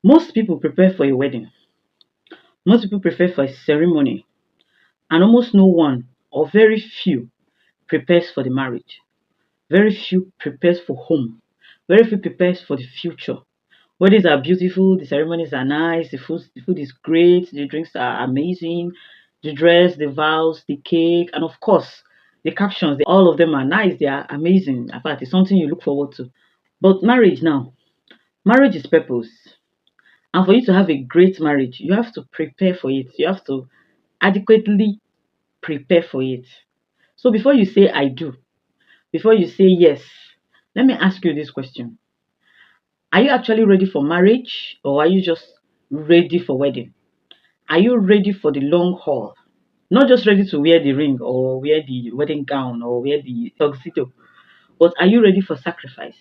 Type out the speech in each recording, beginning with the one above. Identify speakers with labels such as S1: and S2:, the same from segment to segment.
S1: Most people prepare for a wedding. Most people prepare for a ceremony, and almost no one or very few prepares for the marriage. Very few prepares for home. Very few prepares for the future. Weddings are beautiful, the ceremonies are nice, the food is great, the drinks are amazing, the dress, the vows, the cake, and of course, the captions, all of them are nice, they are amazing. In fact, it's something you look forward to. But marriage now, marriage is purpose. And for you to have a great marriage, you have to prepare for it. You have to adequately prepare for it. So before you say I do, before you say yes, let me ask you this question. Are you actually ready for marriage, or are you just ready for wedding? Are you ready for the long haul? Not just ready to wear the ring or wear the wedding gown or wear the tuxedo, but are you ready for sacrifice?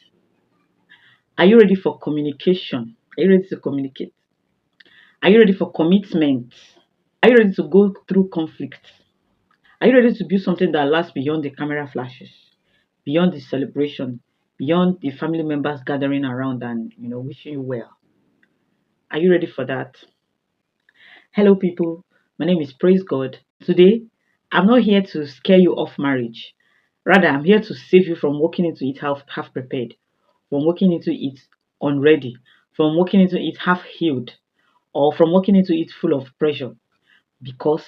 S1: Are you ready for communication? Are you ready to communicate? Are you ready for commitment? Are you ready to go through conflict? Are you ready to build something that lasts beyond the camera flashes, beyond the celebration, beyond the family members gathering around and wishing you well? Are you ready for that? Hello, people. My name is Praise God. Today, I'm not here to scare you off marriage. Rather, I'm here to save you from walking into it half prepared, from walking into it unready, from walking into it half healed, or from walking into it full of pressure. Because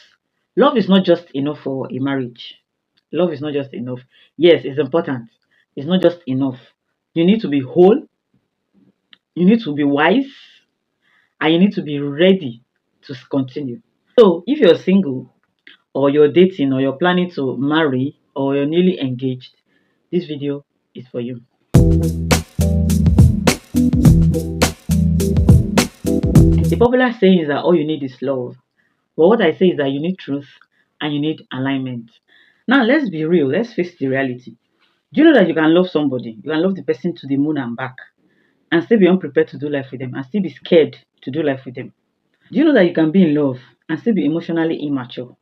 S1: love is not just enough for a marriage. Love is not just enough. Yes, it's important. It's not just enough. You need to be whole, you need to be wise, and you need to be ready to continue. So, if you're single, or you're dating, or you're planning to marry, or you're newly engaged, this video is for you. The popular saying is that all you need is love. But what I say is that you need truth and you need alignment. Now, let's be real. Let's face the reality. Do you know that you can love somebody? You can love the person to the moon and back and still be unprepared to do life with them and still be scared to do life with them. Do you know that you can be in love and still be emotionally immature?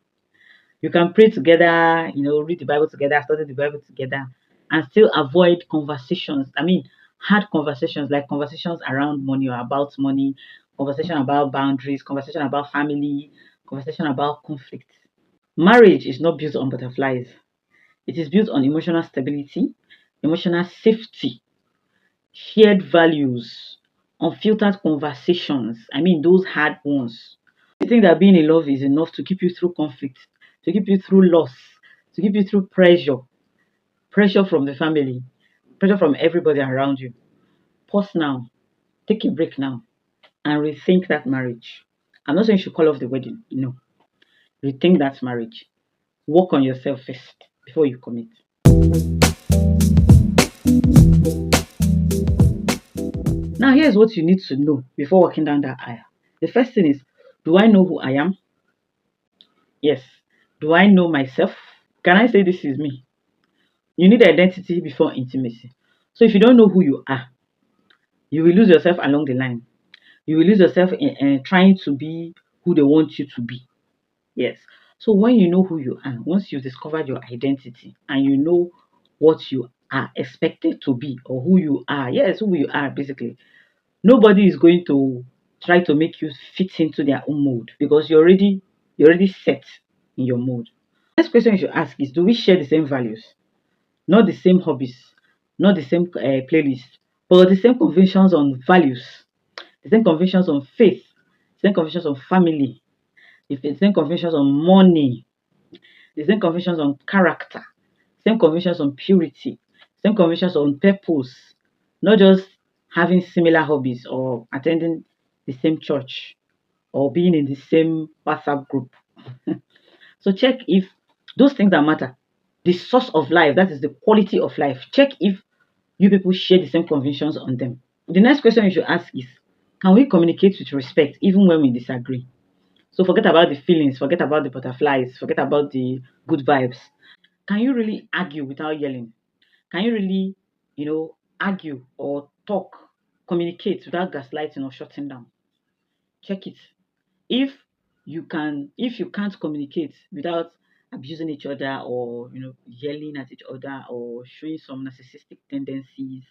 S1: You can pray together, read the Bible together, study the Bible together, and still avoid conversations. I mean, hard conversations like conversations around money or about money, conversation about boundaries, conversation about family, conversation about conflict. Marriage is not built on butterflies. It is built on emotional stability, emotional safety, shared values, unfiltered conversations. I mean, those hard ones. You think that being in love is enough to keep you through conflict, to keep you through loss, to keep you through pressure from the family, pressure from everybody around you. Pause now, take a break now, and rethink that marriage. I'm not saying you should call off the wedding. No, rethink that marriage. Work on yourself first before you commit. Now, here's what you need to know before walking down that aisle. The first thing is, do I know who I am? Yes. Do I know myself? Can I say this is me? You need identity before intimacy. So if you don't know who you are, you will lose yourself along the line. You will lose yourself in trying to be who they want you to be. Yes. So when you know who you are, once you've discovered your identity and you know what you are expected to be or who you are, yes, who you are basically, nobody is going to try to make you fit into their own mode because you're already set in your mode. Next question you should ask is, do we share the same values? Not the same hobbies, not the same playlist, but the same convictions on values, the same convictions on faith, the same convictions on family, the same convictions on money, the same convictions on character, same convictions on purity, same convictions on purpose, not just having similar hobbies or attending the same church or being in the same WhatsApp group. So check if those things that matter, the source of life, that is the quality of life, check if you people share the same convictions on them. The next question you should ask is, can we communicate with respect even when we disagree? So forget about the feelings, forget about the butterflies, forget about the good vibes. Can you really argue without yelling? Can you really, argue or talk, communicate without gaslighting or shutting down? Check it. If you can't communicate without abusing each other or yelling at each other or showing some narcissistic tendencies,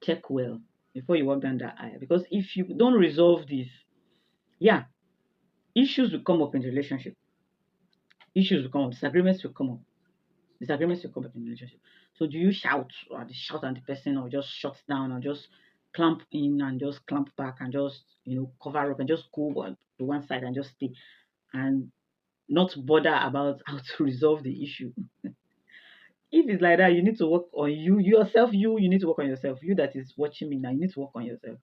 S1: check well. before you walk down that aisle. Because if you don't resolve this, yeah, issues will come up in the relationship. Issues will come up, disagreements will come up. Disagreements will come up in the relationship. So do you shout or shout at the person, or just shut down, or just clamp in and just clamp back and just cover up and just go to one side and just stay and not bother about how to resolve the issue? If it's like that, you need to work on yourself. You need to work on yourself. You that is watching me now, you need to work on yourself.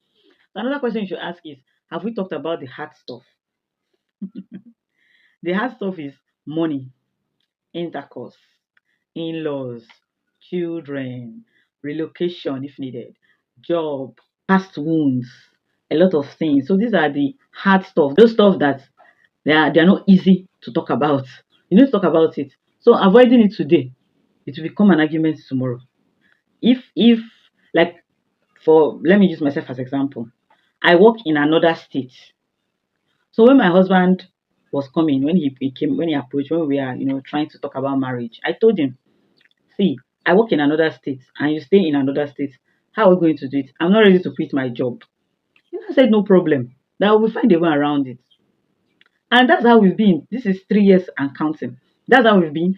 S1: So another question you should ask is, have we talked about the hard stuff? The hard stuff is money, intercourse, in-laws, children, relocation if needed, job, past wounds, a lot of things. So these are the hard stuff. Those stuff that they are not easy to talk about. You need to talk about it. So avoiding it today, it will become an argument tomorrow. If like, for let me use myself as example. I work in another state. So when my husband was coming, when he came, when he approached, when we are trying to talk about marriage, I told him, see, I work in another state and you stay in another state. How are we going to do it? I'm not ready to quit my job. I said, no problem. That we will find a way around it. And that's how we've been. This is 3 years and counting. That's how we've been.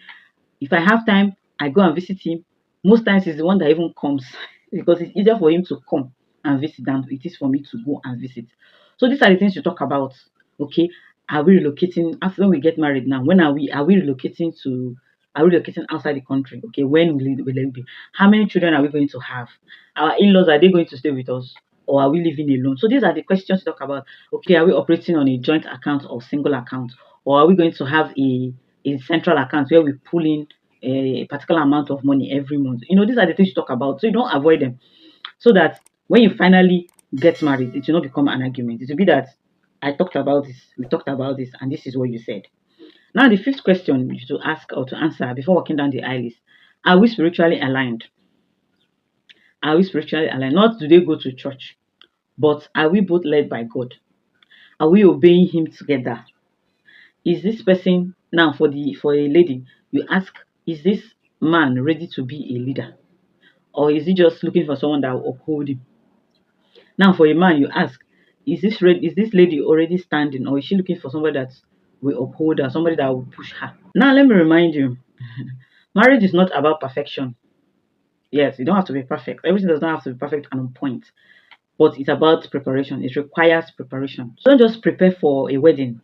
S1: If I have time, I go and visit him. Most times he's the one that even comes because it's easier for him to come and visit than it is for me to go and visit. So these are the things you talk about. Okay, are we relocating after when we get married now? When are we relocating to are we relocating outside the country? Okay, when will it be? How many children are we going to have? Our in-laws, are they going to stay with us? Or are we living alone? So these are the questions to talk about. Okay, are we operating on a joint account or single account? Or are we going to have a central account where we pull in a particular amount of money every month? These are the things you talk about. So you don't avoid them. So that when you finally get married, it will not become an argument. It will be that I talked about this, we talked about this, and this is what you said. Now, the fifth question to ask or to answer before walking down the aisle is, are we spiritually aligned? Are we spiritually aligned? Not do they go to church, but are we both led by God? Are we obeying Him together? Is this person now, for a lady, you ask, is this man ready to be a leader? Or is he just looking for someone that will uphold him? Now for a man, you ask, is this lady already standing, or is she looking for somebody that will uphold her, somebody that will push her? Now let me remind you, marriage is not about perfection. Yes, you don't have to be perfect. Everything does not have to be perfect and on point. But it's about preparation. It requires preparation. So don't just prepare for a wedding.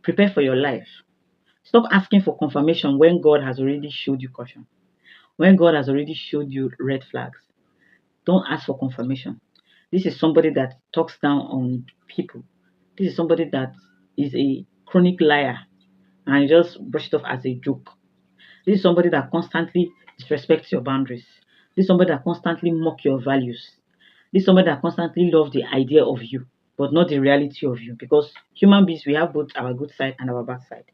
S1: Prepare for your life. Stop asking for confirmation when God has already showed you caution. When God has already showed you red flags. Don't ask for confirmation. This is somebody that talks down on people. This is somebody that is a chronic liar and you just brush it off as a joke. This is somebody that constantly disrespects your boundaries. This is somebody that constantly mock your values. This is somebody that constantly loves the idea of you, but not the reality of you. Because human beings, we have both our good side and our bad side.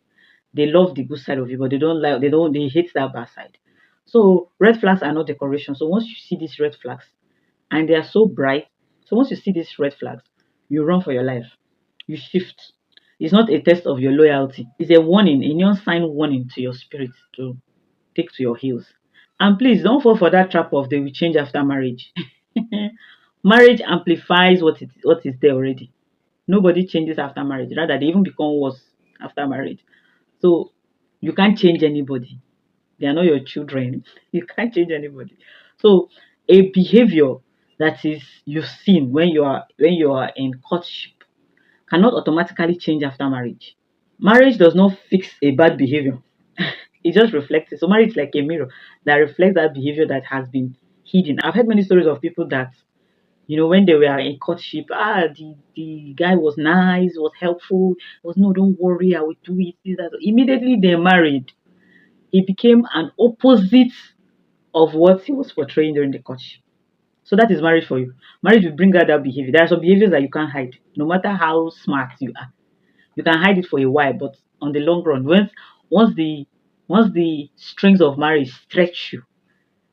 S1: They love the good side of you, but they hate that bad side. So red flags are not decoration. So once you see these red flags, and they are so bright, so once you see these red flags, you run for your life. You shift. It's not a test of your loyalty. It's a warning, a neon sign warning to your spirit to take to your heels. And please don't fall for that trap of they will change after marriage. Marriage amplifies what is there already. Nobody changes after marriage. Rather, they even become worse after marriage. So you can't change anybody. They are not your children. You can't change anybody. So a behavior that is you've seen when you are in courtship cannot automatically change after marriage. Marriage does not fix a bad behavior. It just reflects it. So marriage is like a mirror that reflects that behavior that has been hidden. I've heard many stories of people that, when they were in courtship, the guy was nice, was helpful, was no, don't worry, I will do it. This, that. Immediately they married, he became an opposite of what he was portraying during the courtship. So that is marriage for you. Marriage will bring out that behavior. There are some behaviors that you can't hide, no matter how smart you are. You can hide it for a while, but on the long run, once the once the strings of marriage stretch you,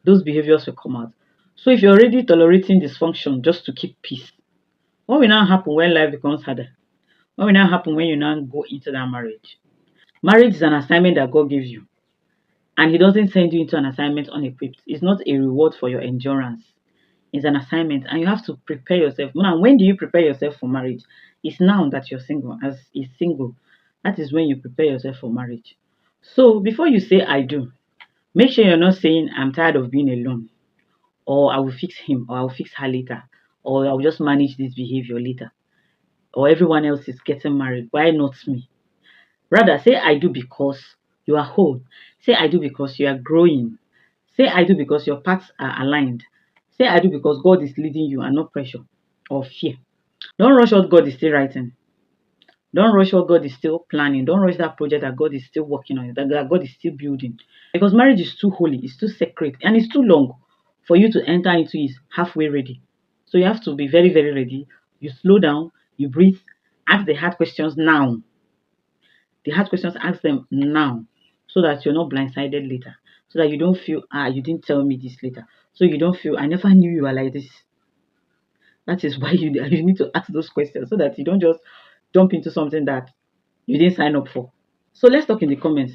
S1: those behaviors will come out. So if you're already tolerating dysfunction just to keep peace, what will now happen when life becomes harder? What will now happen when you now go into that marriage? Marriage is an assignment that God gives you, and He doesn't send you into an assignment unequipped. It's not a reward for your endurance. It's an assignment, and you have to prepare yourself. Now, when do you prepare yourself for marriage? It's now that you're single. As is single, that is when you prepare yourself for marriage. So before you say I do, make sure you're not saying I'm tired of being alone, or I will fix him, or I will fix her later, or I'll just manage this behavior later, or everyone else is getting married. Why not me? Rather, say I do because you are whole. Say I do because you are growing. Say I do because your paths are aligned. Say I do because God is leading you and not pressure or fear. Don't rush what God is still writing. Don't rush what God is still planning. Don't rush that project that God is still working on, that God is still building. Because marriage is too holy, it's too sacred, and it's too long for you to enter into it halfway ready. So you have to be very, very ready. You slow down, you breathe, ask the hard questions now. The hard questions, ask them now, so that you're not blindsided later. So that you don't feel, you didn't tell me this later. So you don't feel, I never knew you were like this. That is why you need to ask those questions, so that you don't just jump into something that you didn't sign up for. So let's talk in the comments.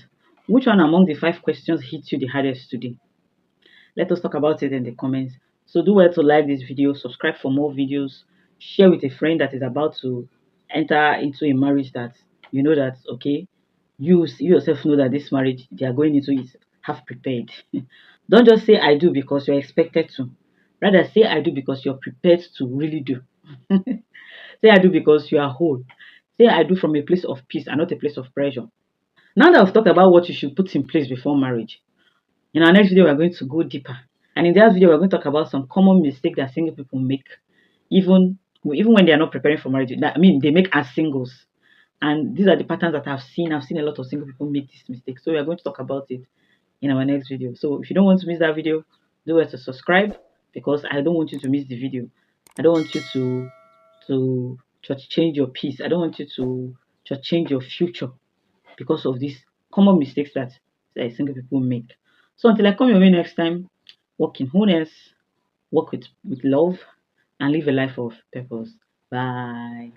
S1: Which one among the 5 questions hit you the hardest today? Let us talk about it in the comments. So do well to like this video, subscribe for more videos, share with a friend that is about to enter into a marriage that you know that, okay, you yourself know that this marriage they are going into is half prepared. Don't just say I do because you're expected to. Rather say I do because you're prepared to really do. Say I do because you are whole. Say I do from a place of peace and not a place of pressure. Now that I've talked about what you should put in place before marriage, in our next video, we're going to go deeper. And in that video, we're going to talk about some common mistakes that single people make, even when they are not preparing for marriage. I mean, they make as singles. And these are the patterns that I've seen. I've seen a lot of single people make these mistakes. So we are going to talk about it in our next video. So if you don't want to miss that video, do well to subscribe, because I don't want you to miss the video. I don't want you to change your peace. I don't want you to change your future because of these common mistakes that single people make. So until I come your way next time, work in wholeness, work with love, and live a life of purpose. Bye.